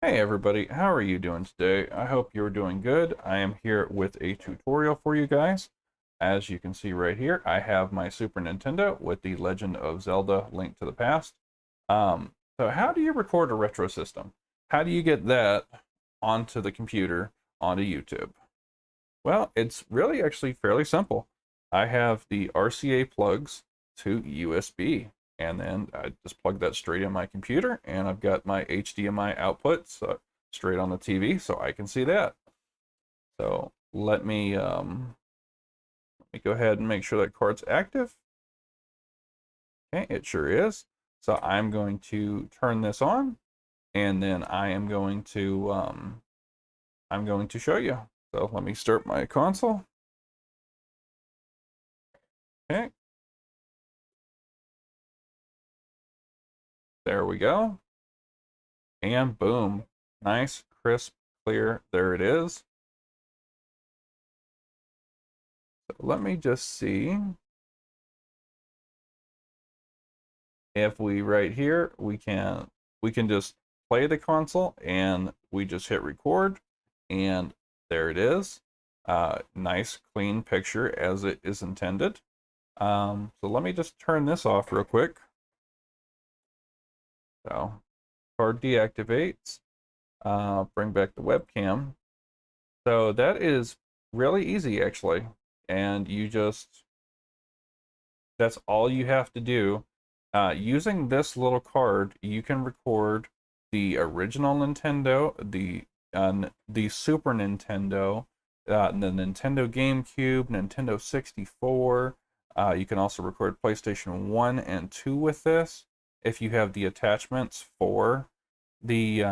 Hey everybody, how are you doing today? I hope you're doing good. I am here with a tutorial for you guys. As you can see right here, I have my Super Nintendo with the Legend of Zelda: Link to the Past. So how do you record a retro system? How do you get that onto the computer, onto YouTube? Well, it's really actually fairly simple. I have the RCA plugs to USB, and then I just plug that straight in my computer, and I've got my HDMI output straight on the TV, so I can see that. So let me go ahead and make sure that card's active. Okay, it sure is. So I'm going to turn this on, and then I'm going to show you. So let me start my console. Okay, there we go. And boom, nice, crisp, clear. There it is. So let me just see if we right here we can just play the console and we just hit record and there it is. Nice clean picture as it is intended. So let me just turn this off real quick. So card deactivates. Bring back the webcam. So that is really easy actually. And that's all you have to do. Using this little card, you can record the original Nintendo, the Super Nintendo, the Nintendo GameCube, Nintendo 64. You can also record PlayStation 1 and 2 with this if you have the attachments for the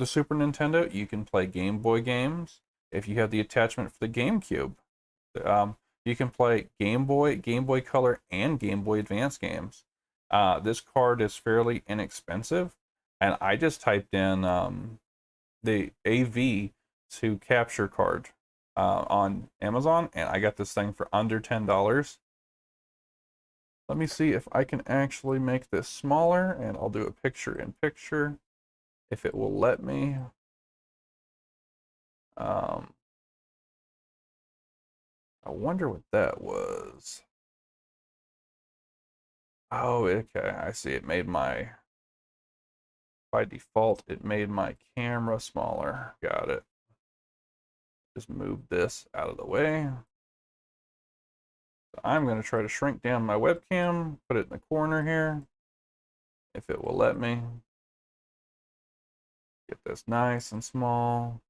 Super Nintendo. You can play Game Boy games if you have the attachment for the GameCube. Um, you can play Game Boy, Game Boy Color, and Game Boy Advance games. This card is fairly inexpensive, and I just typed in the AV to capture card on Amazon, and I got this thing for under $10. Let me see if I can actually make this smaller, and I'll do a picture in picture if it will let me. Um, I wonder what that was. Oh, okay. I see. By default, it made my camera smaller. Got it. Just move this out of the way. So I'm going to try to shrink down my webcam, put it in the corner here, if it will let me. Get this nice and small.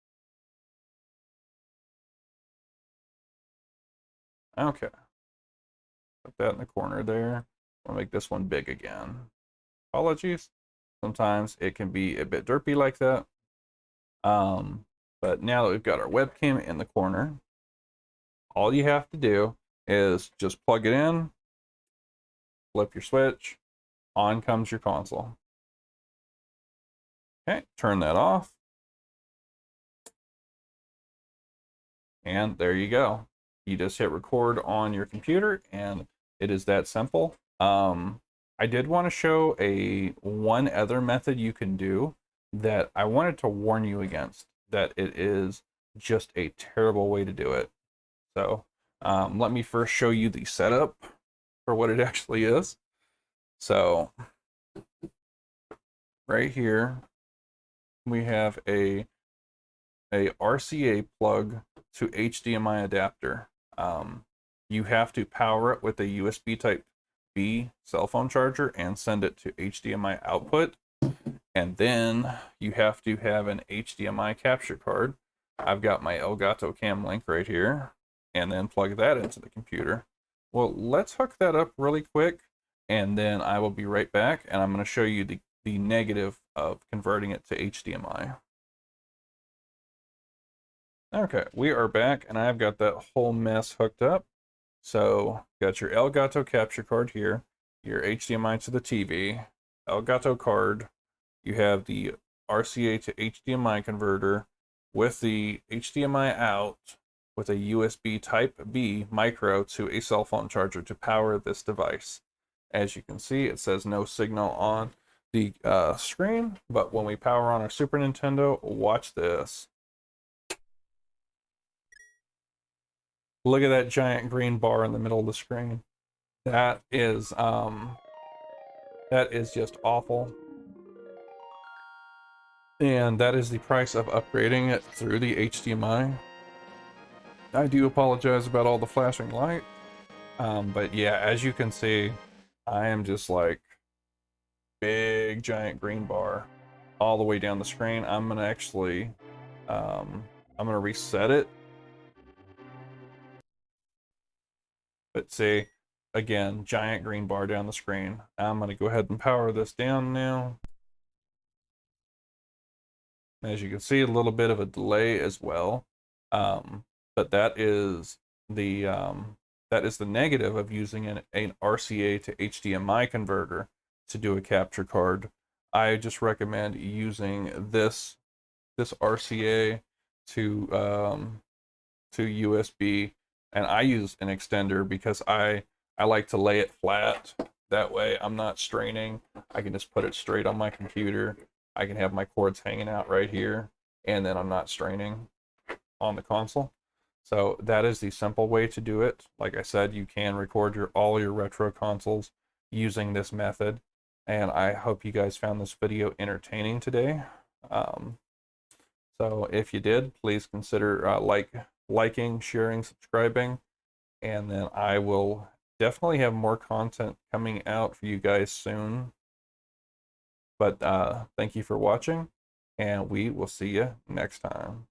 Okay. Put that in the corner there. I'll make this one big again. Apologies. Sometimes it can be a bit derpy like that. But now that we've got our webcam in the corner, all you have to do is just plug it in, flip your switch, on comes your console. Okay, turn that off. And there you go. You just hit record on your computer and it is that simple. I did want to show one other method you can do that I wanted to warn you against, that it is just a terrible way to do it. So let me first show you the setup for what it actually is. So right here, we have a RCA plug to HDMI adapter. You have to power it with a USB Type B cell phone charger and send it to HDMI output. And then you have to have an HDMI capture card. I've got my Elgato Cam Link right here, and then plug that into the computer. Well, let's hook that up really quick, and then I will be right back, and I'm going to show you the negative of converting it to HDMI. Okay, we are back, and I've got that whole mess hooked up. So, got your Elgato capture card here, your HDMI to the TV, Elgato card. You have the RCA to HDMI converter with the HDMI out with a USB Type B micro to a cell phone charger to power this device. As you can see, it says no signal on the screen, but when we power on our Super Nintendo, watch this. Look at that giant green bar in the middle of the screen. That is just awful. And that is the price of upgrading it through the HDMI. I do apologize about all the flashing light. But yeah, as you can see, I am just like big giant green bar all the way down the screen. I'm gonna actually I'm gonna reset it. But see, again, giant green bar down the screen. I'm gonna go ahead and power this down now. As you can see, a little bit of a delay as well. But that is the negative of using an RCA to HDMI converter to do a capture card. I just recommend using this RCA to USB, and I use an extender because I like to lay it flat. That way I'm not straining. I can just put it straight on my computer. I can have my cords hanging out right here, and then I'm not straining on the console. So that is the simple way to do it. Like I said, you can record all your retro consoles using this method, and I hope you guys found this video entertaining today. So if you did, please consider liking, sharing, subscribing, and then I will definitely have more content coming out for you guys soon. But thank you for watching, and we will see you next time.